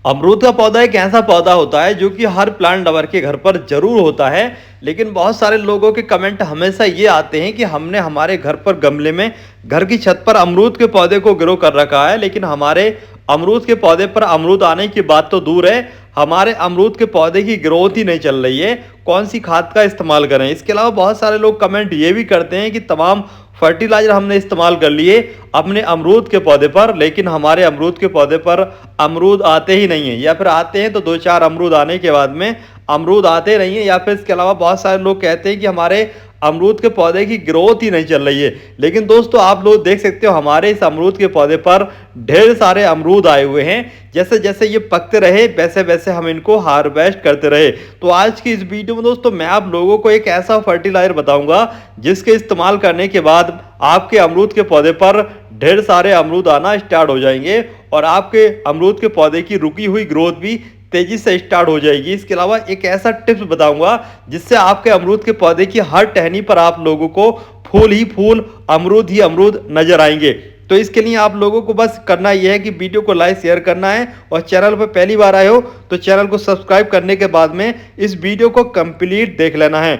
अमरूद का पौधा एक ऐसा पौधा होता है जो कि हर प्लांट लवर के घर पर जरूर होता है। लेकिन बहुत सारे लोगों के कमेंट हमेशा ये आते हैं कि हमने हमारे घर पर गमले में घर की छत पर अमरूद के पौधे को ग्रो कर रखा है, लेकिन हमारे अमरूद के पौधे पर अमरूद आने की बात तो दूर है, हमारे अमरूद के पौधे की ग्रोथ ही नहीं चल रही है। कौन सी खाद का इस्तेमाल करें? इसके अलावा बहुत सारे लोग कमेंट ये भी करते हैं कि तमाम फर्टिलाइजर हमने इस्तेमाल कर लिए अपने अमरूद के पौधे पर, लेकिन हमारे अमरूद के पौधे पर अमरूद आते ही नहीं है, या फिर आते हैं तो दो चार अमरूद आने के बाद में अमरूद आते नहीं है। या फिर इसके अलावा बहुत सारे लोग कहते हैं कि हमारे अमरूद के पौधे की ग्रोथ ही नहीं चल रही है। लेकिन दोस्तों, आप लोग देख सकते हो हमारे इस अमरूद के पौधे पर ढेर सारे अमरूद आए हुए हैं। जैसे जैसे ये पकते रहे वैसे वैसे हम इनको हार्वेस्ट करते रहे। तो आज की इस वीडियो में दोस्तों मैं आप लोगों को एक ऐसा फर्टिलाइजर बताऊंगा जिसके इस्तेमाल करने के बाद आपके अमरूद के पौधे पर ढेर सारे अमरूद आना स्टार्ट हो जाएंगे और आपके अमरूद के पौधे की रुकी हुई ग्रोथ भी तेजी से स्टार्ट हो जाएगी। इसके अलावा एक ऐसा टिप्स बताऊंगा जिससे आपके अमरूद के पौधे की हर टहनी पर आप लोगों को फूल ही फूल, अमरूद ही अमरूद नजर आएंगे। तो इसके लिए आप लोगों को बस करना यह है कि वीडियो को लाइक शेयर करना है, और चैनल पर पहली बार आए हो तो चैनल को सब्सक्राइब करने के बाद में इस वीडियो को कंप्लीट देख लेना है।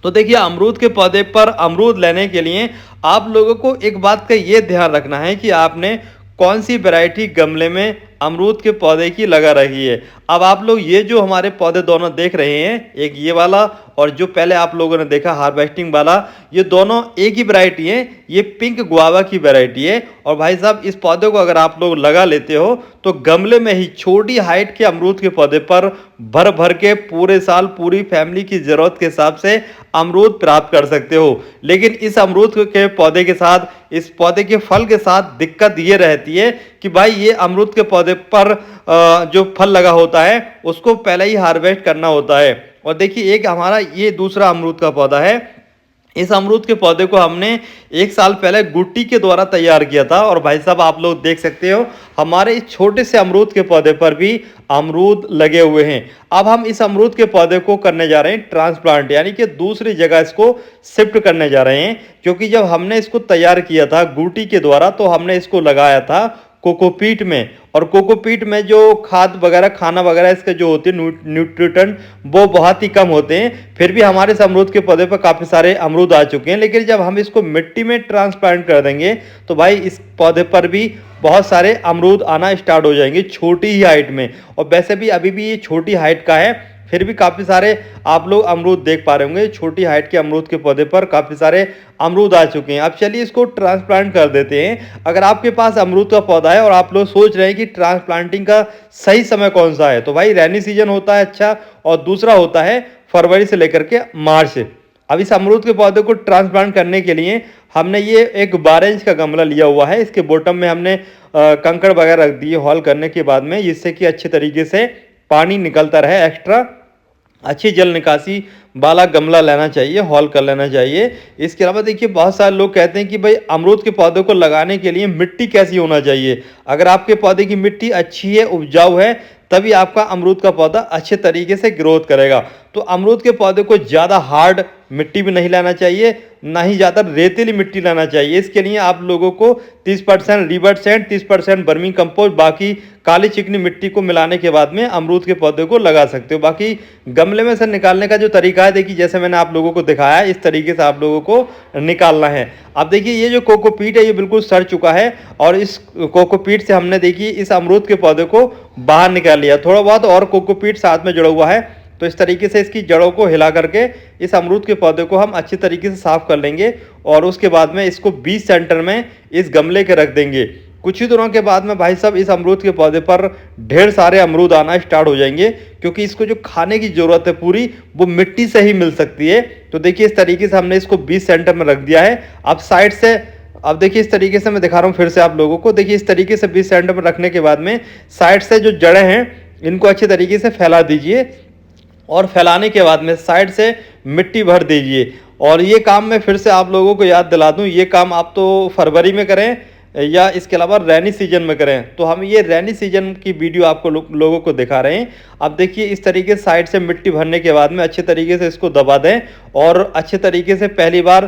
तो देखिए, अमरूद के पौधे पर अमरूद लेने के लिए आप लोगों को एक बात का ये ध्यान रखना है कि आपने कौन सी वैरायटी गमले में अमरूद के पौधे की लगा रही है। अब आप लोग ये जो हमारे पौधे दोनों देख रहे हैं, एक ये वाला और जो पहले आप लोगों ने देखा हार्वेस्टिंग वाला, ये दोनों एक ही वैरायटी है। ये पिंक गुआवा की वैरायटी है। और भाई साहब, इस पौधे को अगर आप लोग लगा लेते हो तो गमले में ही छोटी हाइट के अमरूद के पौधे पर भर भर के पूरे साल पूरी फैमिली की जरूरत के हिसाब से अमरूद प्राप्त कर सकते हो। लेकिन इस अमरूद के पौधे के साथ, इस पौधे के फल के साथ दिक्कत ये रहती है कि भाई ये अमरूद के पौधे पर जो फल लगा होता है उसको पहले ही हार्वेस्ट करना होता है। और देखिए, एक हमारा ये दूसरा अमरूद का पौधा है। इस अमरूद के पौधे को हमने एक साल पहले गुट्टी के द्वारा तैयार किया था। और भाई साहब, आप लोग देख सकते हो हमारे इस छोटे से अमरूद के पौधे पर भी अमरूद लगे हुए हैं। अब हम इस अमरूद के पौधे को करने जा रहे हैं ट्रांसप्लांट, यानी कि दूसरी जगह इसको शिफ्ट करने जा रहे हैं। क्योंकि जब हमने इसको तैयार किया था गुट्टी के द्वारा तो हमने इसको लगाया था कोकोपीट में, और कोकोपीट में जो खाद वगैरह, खाना वगैरह इसके जो होते हैं न्यूट्रिएंट, वो बहुत ही कम होते हैं। फिर भी हमारे इस अमरूद के पौधे पर काफ़ी सारे अमरूद आ चुके हैं। लेकिन जब हम इसको मिट्टी में ट्रांसप्लांट कर देंगे तो भाई इस पौधे पर भी बहुत सारे अमरूद आना स्टार्ट हो जाएंगे छोटी ही हाइट में। और वैसे भी अभी भी ये छोटी हाइट का है, फिर भी काफ़ी सारे आप लोग अमरूद देख पा रहे होंगे। छोटी हाइट के अमरूद के पौधे पर काफ़ी सारे अमरूद आ चुके हैं। अब चलिए इसको ट्रांसप्लांट कर देते हैं। अगर आपके पास अमरूद का पौधा है और आप लोग सोच रहे हैं कि ट्रांसप्लांटिंग का सही समय कौन सा है, तो भाई रेनी सीजन होता है अच्छा, और दूसरा होता है फरवरी से लेकर के मार्च। अब इस अमरूद के पौधे को ट्रांसप्लांट करने के लिए हमने ये एक 12 इंच का गमला लिया हुआ है। इसके बॉटम में हमने कंकड़ वगैरह रख दिए हॉल करने के बाद में, जिससे कि अच्छे तरीके से पानी निकलता रहे। एक्स्ट्रा अच्छी जल निकासी वाला गमला लेना चाहिए, हॉल कर लेना चाहिए। इसके अलावा देखिए, बहुत सारे लोग कहते हैं कि भाई अमरूद के पौधे को लगाने के लिए मिट्टी कैसी होना चाहिए। अगर आपके पौधे की मिट्टी अच्छी है, उपजाऊ है, तभी आपका अमरूद का पौधा अच्छे तरीके से ग्रोथ करेगा। तो अमरूद के पौधे को ज़्यादा हार्ड मिट्टी भी नहीं लाना चाहिए, ना ही ज़्यादा रेतीली मिट्टी लाना चाहिए। इसके लिए आप लोगों को 30% रिवर्ट सैंड, 30% वर्मी कंपोस्ट, बाकी काली चिकनी मिट्टी को मिलाने के बाद में अमरूद के पौधे को लगा सकते हो। बाकी गमले में से निकालने का जो तरीका है, देखिए जैसे मैंने आप लोगों को दिखाया इस तरीके से आप लोगों को निकालना है। अब देखिए, ये जो कोकोपीट है ये बिल्कुल सड़ चुका है, और इस कोकोपीट से हमने देखिए इस अमरूद के पौधे को बाहर निकाल लिया। थोड़ा बहुत और कोकोपीट साथ में जुड़ा हुआ है, तो इस तरीके से इसकी जड़ों को हिला करके इस अमरूद के पौधे को हम अच्छी तरीके से साफ कर लेंगे। और उसके बाद में इसको 20 सेंटर में इस गमले के रख देंगे। कुछ ही दिनों के बाद में भाई साहब इस अमरूद के पौधे पर ढेर सारे अमरूद आना स्टार्ट हो जाएंगे, क्योंकि इसको जो खाने की ज़रूरत है पूरी, वो मिट्टी से ही मिल सकती है। तो देखिए, इस तरीके से हमने इसको 20 सेंटर में रख दिया है। अब साइड से, अब देखिए इस तरीके से मैं दिखा रहा हूँ फिर से आप लोगों को। देखिए, इस तरीके से 20 सेंटर में रखने के बाद में साइड से जो जड़ें हैं इनको अच्छे तरीके से फैला दीजिए, और फैलाने के बाद में साइड से मिट्टी भर दीजिए। और ये काम मैं फिर से आप लोगों को याद दिला दूं, ये काम आप तो फरवरी में करें या इसके अलावा रैनी सीजन में करें। तो हम ये रैनी सीजन की वीडियो आपको लोगों को दिखा रहे हैं। अब देखिए, इस तरीके से साइड से मिट्टी भरने के बाद में अच्छे तरीके से इसको दबा दें, और अच्छे तरीके से पहली बार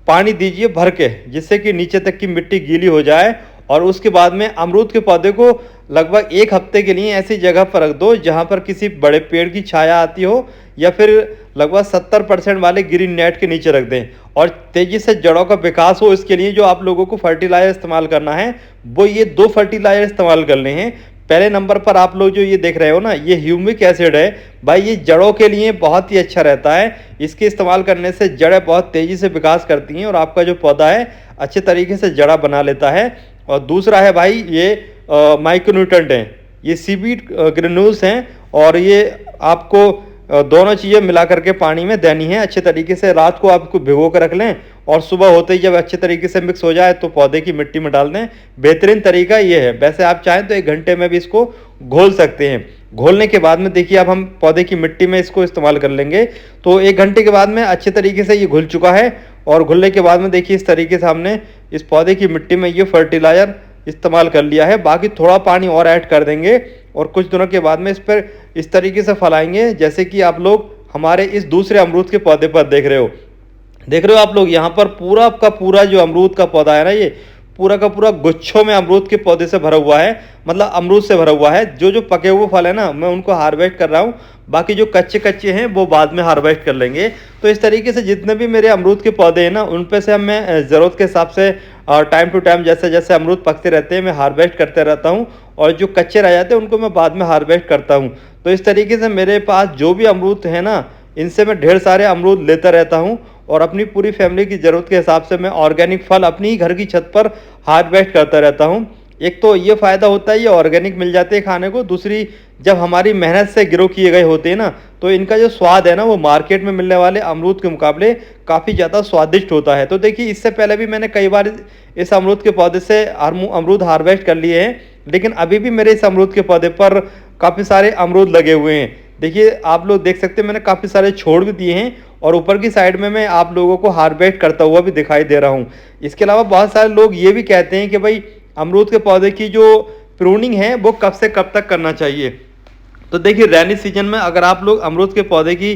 पानी दीजिए भर के, जिससे कि नीचे तक की मिट्टी गीली हो जाए। और उसके बाद में अमरूद के पौधे को लगभग 1 हफ्ते के लिए ऐसी जगह पर रख दो जहाँ पर किसी बड़े पेड़ की छाया आती हो, या फिर लगभग 70% वाले ग्रीन नेट के नीचे रख दें। और तेज़ी से जड़ों का विकास हो, इसके लिए जो आप लोगों को फर्टिलाइज़र इस्तेमाल करना है वो ये 2 फर्टिलाइज़र इस्तेमाल करने हैं। पहले नंबर पर आप लोग जो ये देख रहे हो ना, ये ह्यूमिक एसिड है भाई, ये जड़ों के लिए बहुत ही अच्छा रहता है। इसके इस्तेमाल करने से जड़ें बहुत तेज़ी से विकास करती हैं और आपका जो पौधा है अच्छे तरीके से जड़ा बना लेता है। और दूसरा है भाई ये माइक्रोन्यूट्रेंट हैं, ये सीवीड ग्रेन्यूल्स हैं, और ये आपको दोनों चीज़ें मिला करके पानी में देनी है अच्छे तरीके से। रात को आपको भिगो कर रख लें और सुबह होते ही जब अच्छे तरीके से मिक्स हो जाए तो पौधे की मिट्टी में डाल दें। बेहतरीन तरीका ये है। वैसे आप चाहें तो 1 घंटे में भी इसको घोल सकते हैं। घोलने के बाद में देखिए अब हम पौधे की मिट्टी में इसको इस्तेमाल कर लेंगे। तो 1 घंटे के बाद में अच्छे तरीके से ये घुल चुका है, और घुलने के बाद में देखिए इस तरीके से हमने इस पौधे की मिट्टी में ये फर्टिलाइज़र इस्तेमाल कर लिया है। बाकी थोड़ा पानी और ऐड कर देंगे और कुछ दिनों के बाद में इस पर इस तरीके से फैलाएंगे जैसे कि आप लोग हमारे इस दूसरे अमरूद के पौधे पर देख रहे हो आप लोग। यहाँ पर पूरा का पूरा जो अमरूद का पौधा है ना, ये पूरा का पूरा गुच्छों में अमरूद के पौधे से भरा हुआ है, मतलब अमरूद से भरा हुआ है। जो पके हुए फल है ना, मैं उनको हार्वेस्ट कर रहा हूँ, बाकी जो कच्चे हैं वो बाद में हार्वेस्ट कर लेंगे। तो इस तरीके से जितने भी मेरे अमरूद के पौधे हैं ना, उन पे से मैं ज़रूरत के हिसाब से टाइम टू टाइम जैसे जैसे अमरूद पकते रहते हैं मैं हार्वेस्ट करते रहता हूँ, और जो कच्चे रह जाते हैं उनको मैं बाद में हार्वेस्ट करता हूँ। तो इस तरीके से मेरे पास जो भी अमरूद है ना, इनसे मैं ढेर सारे अमरूद लेता रहता हूँ, और अपनी पूरी फैमिली की ज़रूरत के हिसाब से मैं ऑर्गेनिक फल अपनी ही घर की छत पर हार्वेस्ट करता रहता हूँ। एक तो ये फ़ायदा होता है, ये ऑर्गेनिक मिल जाते हैं खाने को। दूसरी, जब हमारी मेहनत से ग्रो किए गए होते हैं ना, तो इनका जो स्वाद है ना, वो मार्केट में मिलने वाले अमरूद के मुकाबले काफ़ी ज़्यादा स्वादिष्ट होता है। तो देखिए, इससे पहले भी मैंने कई बार इस अमरूद के पौधे से अमरूद हार्वेस्ट कर लिए हैं, लेकिन अभी भी मेरे इस अमरूद के पौधे पर काफ़ी सारे अमरूद लगे हुए हैं। देखिए, आप लोग देख सकते हैं मैंने काफ़ी सारे छोड़ भी दिए हैं, और ऊपर की साइड में मैं आप लोगों को हार्वेस्ट करता हुआ भी दिखाई दे रहा हूँ। इसके अलावा बहुत सारे लोग ये भी कहते हैं कि भाई अमरूद के पौधे की जो प्रूनिंग है वो कब से कब तक करना चाहिए। तो देखिए, रेनी सीजन में अगर आप लोग अमरूद के पौधे की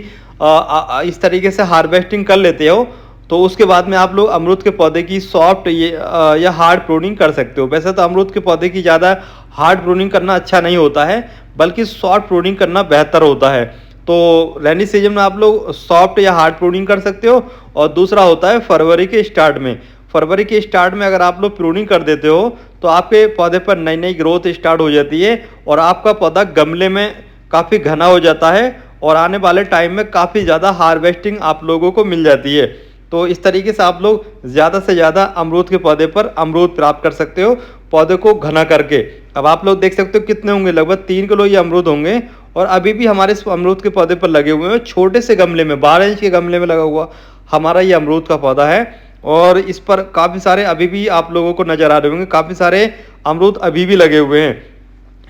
इस तरीके से हार्वेस्टिंग कर लेते हो, तो उसके बाद में आप लोग अमरूद के पौधे की सॉफ्ट या हार्ड प्रूनिंग कर सकते हो। वैसे तो अमरूद के पौधे की ज़्यादा हार्ड प्रूनिंग करना अच्छा नहीं होता है, बल्कि सॉफ्ट प्रूनिंग करना बेहतर होता है। तो रेनी सीजन में आप लोग सॉफ्ट या हार्ड प्रूनिंग कर सकते हो। और दूसरा होता है फरवरी के स्टार्ट में। फरवरी के स्टार्ट में अगर आप लोग प्रूनिंग कर देते हो तो आपके पौधे पर नई नई ग्रोथ स्टार्ट हो जाती है, और आपका पौधा गमले में काफ़ी घना हो जाता है, और आने वाले टाइम में काफ़ी ज़्यादा हार्वेस्टिंग आप लोगों को मिल जाती है। तो इस तरीके से आप लोग ज़्यादा से ज़्यादा अमरूद के पौधे पर अमरूद प्राप्त कर सकते हो, पौधे को घना करके। अब आप लोग देख सकते हो कितने होंगे, लगभग 3 किलो ये अमरूद होंगे, और अभी भी हमारे इस अमरूद के पौधे पर लगे हुए हैं। छोटे से गमले में 12 इंच के गमले में लगा हुआ हमारा ये अमरूद का पौधा है, और इस पर काफ़ी सारे अभी भी आप लोगों को नज़र आ रहे होंगे, काफ़ी सारे अमरूद अभी भी लगे हुए हैं।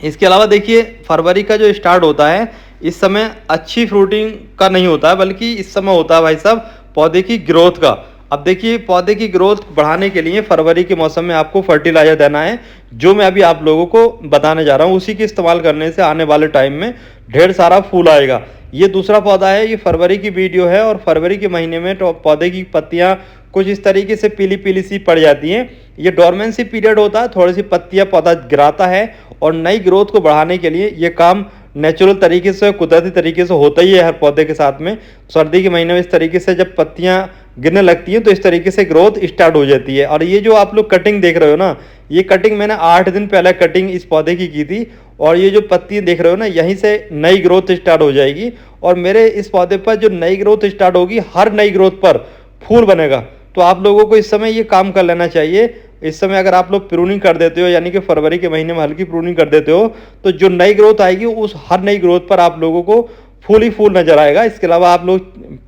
इसके अलावा देखिए, फरवरी का जो स्टार्ट होता है, इस समय अच्छी फ्रूटिंग का नहीं होता है, बल्कि इस समय होता है भाई साहब पौधे की ग्रोथ का। अब देखिए, पौधे की ग्रोथ बढ़ाने के लिए फरवरी के मौसम में आपको फर्टिलाइजर देना है, जो मैं अभी आप लोगों को बताने जा रहा हूँ। उसी के इस्तेमाल करने से आने वाले टाइम में ढेर सारा फूल आएगा। ये दूसरा पौधा है, ये फरवरी की वीडियो है, और फरवरी के महीने में तो पौधे की पत्तियाँ कुछ इस तरीके से पीली पीली सी पड़ जाती हैं। ये डोरमेंसी पीरियड होता है, थोड़ी सी पत्तियाँ पौधा गिराता है, और नई ग्रोथ को बढ़ाने के लिए ये काम नेचुरल तरीके से, कुदरती तरीके से होता ही है हर पौधे के साथ में। सर्दी के महीने में इस तरीके से जब पत्तियां गिरने लगती हैं तो इस तरीके से ग्रोथ स्टार्ट हो जाती है। और ये जो आप लोग कटिंग देख रहे हो ना, ये कटिंग मैंने 8 दिन पहले कटिंग इस पौधे की थी, और ये जो पत्ती देख रहे हो ना, यहीं से नई ग्रोथ स्टार्ट हो जाएगी। और मेरे इस पौधे पर जो नई ग्रोथ स्टार्ट होगी, हर नई ग्रोथ पर फूल बनेगा। तो आप लोगों को इस समय ये काम कर लेना चाहिए। इस समय अगर आप लोग प्रूनिंग कर देते हो, यानी कि फरवरी के महीने में हल्की प्रूनिंग कर देते हो, तो जो नई ग्रोथ आएगी उस हर नई ग्रोथ पर आप लोगों को फूल ही फूल नजर आएगा। इसके अलावा आप लोग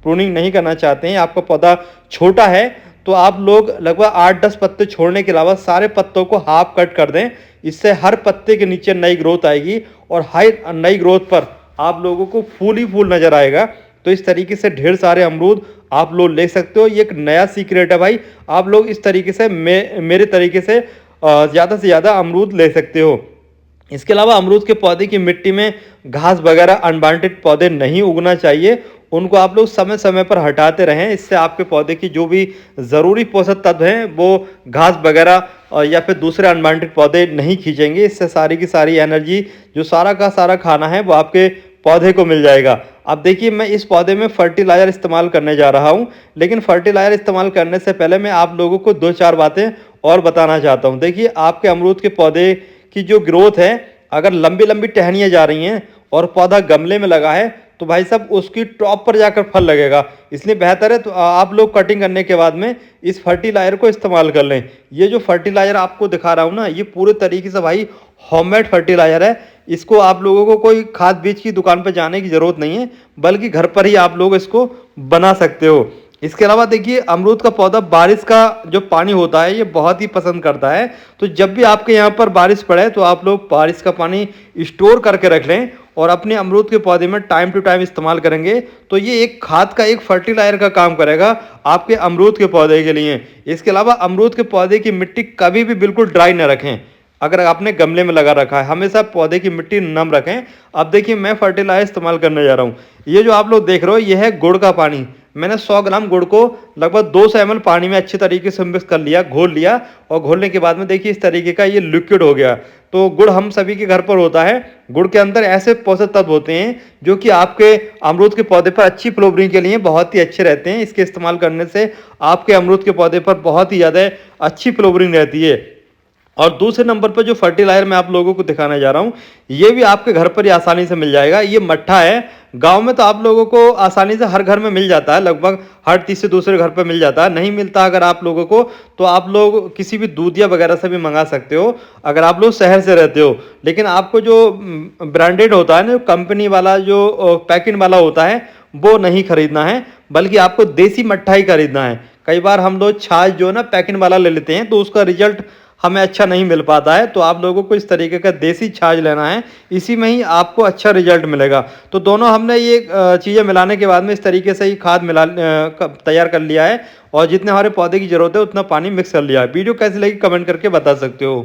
प्रूनिंग नहीं करना चाहते हैं, आपका पौधा छोटा है, तो आप लोग लगभग 8-10 पत्ते छोड़ने के अलावा सारे पत्तों को हाफ कट कर दें। इससे हर पत्ते के नीचे नई ग्रोथ आएगी, और हर नई ग्रोथ पर आप लोगों को फूल ही फूल नजर आएगा। तो इस तरीके से ढेर सारे अमरूद आप लोग ले सकते हो। ये एक नया सीक्रेट है भाई, आप लोग इस तरीके से मेरे तरीके से ज़्यादा से ज़्यादा अमरूद ले सकते हो। इसके अलावा अमरूद के पौधे की मिट्टी में घास वगैरह अनवांटेड पौधे नहीं उगना चाहिए, उनको आप लोग समय समय पर हटाते रहें। इससे आपके पौधे की जो भी ज़रूरी पोषक तत्व हैं वो घास वगैरह या फिर दूसरे अनवांटेड पौधे नहीं खींचेंगे। इससे सारी की सारी एनर्जी, जो सारा का सारा खाना है, वो आपके पौधे को मिल जाएगा। अब देखिए, मैं इस पौधे में फर्टिलाइज़र इस्तेमाल करने जा रहा हूँ, लेकिन फर्टिलाइज़र इस्तेमाल करने से पहले मैं आप लोगों को 2-4 बातें और बताना चाहता हूँ। देखिए, आपके अमरूद के पौधे की जो ग्रोथ है, अगर लंबी-लंबी टहनियाँ जा रही हैं और पौधा गमले में लगा है, तो भाई साहब उसकी टॉप पर जाकर फल लगेगा। इसलिए बेहतर है तो आप लोग कटिंग करने के बाद में इस फर्टिलाइज़र को इस्तेमाल कर लें। ये जो फर्टिलाइज़र आपको दिखा रहा हूँ ना, ये पूरे तरीके से भाई होममेड फर्टिलाइज़र है। इसको आप लोगों को कोई खाद बीज की दुकान पर जाने की ज़रूरत नहीं है, बल्कि घर पर ही आप लोग इसको बना सकते हो। इसके अलावा देखिए, अमरूद का पौधा बारिश का जो पानी होता है ये बहुत ही पसंद करता है। तो जब भी आपके यहाँ पर बारिश पड़े तो आप लोग बारिश का पानी स्टोर करके रख लें और अपने अमरूद के पौधे में टाइम टू टाइम इस्तेमाल करेंगे तो ये एक खाद का, एक फर्टिलाइजर का काम करेगा आपके अमरूद के पौधे के लिए। इसके अलावा अमरूद के पौधे की मिट्टी कभी भी बिल्कुल ड्राई न रखें। अगर आपने गमले में लगा रखा है, हमेशा पौधे की मिट्टी नम रखें। अब देखिए, मैं फर्टिलाइजर इस्तेमाल करने जा रहा हूँ। ये जो आप लोग देख रहे हो, ये है गुड़ का पानी। मैंने 100 ग्राम गुड़ को लगभग 200 ml पानी में अच्छे तरीके से मिक्स कर लिया, घोल लिया, और घोलने के बाद में देखिए इस तरीके का ये लिक्विड हो गया। तो गुड़ हम सभी के घर पर होता है। गुड़ के अंदर ऐसे पोषक तत्व होते हैं जो कि आपके अमरूद के पौधे पर अच्छी फ्लोवरिंग के लिए बहुत ही अच्छे रहते हैं। इसके इस्तेमाल करने से आपके अमरूद के पौधे पर बहुत ही ज़्यादा अच्छी फ्लोवरिंग रहती है। और दूसरे नंबर पर जो फर्टिलाइजर मैं आप लोगों को दिखाने जा रहा हूँ, ये भी आपके घर पर ही आसानी से मिल जाएगा। ये मट्ठा है। गांव में तो आप लोगों को आसानी से हर घर में मिल जाता है, लगभग हर तीसरे दूसरे घर पर मिल जाता है। नहीं मिलता अगर आप लोगों को, तो आप लोग किसी भी दूधिया वगैरह से भी मंगा सकते हो, अगर आप लोग शहर से रहते हो। लेकिन आपको जो ब्रांडेड होता है ना, कंपनी वाला जो पैकिंग वाला होता है, वो नहीं खरीदना है, बल्कि आपको देसी मट्ठा ही खरीदना है। कई बार हम लोग छाछ जो है ना पैकिंग वाला ले लेते हैं, तो उसका रिजल्ट हमें अच्छा नहीं मिल पाता है। तो आप लोगों को इस तरीके का देसी छाछ लेना है, इसी में ही आपको अच्छा रिजल्ट मिलेगा। तो दोनों हमने ये चीज़ें मिलाने के बाद में इस तरीके से ही खाद तैयार कर लिया है, और जितने हमारे पौधे की ज़रूरत है उतना पानी मिक्स कर लिया है। वीडियो कैसी लगी कमेंट करके बता सकते हो।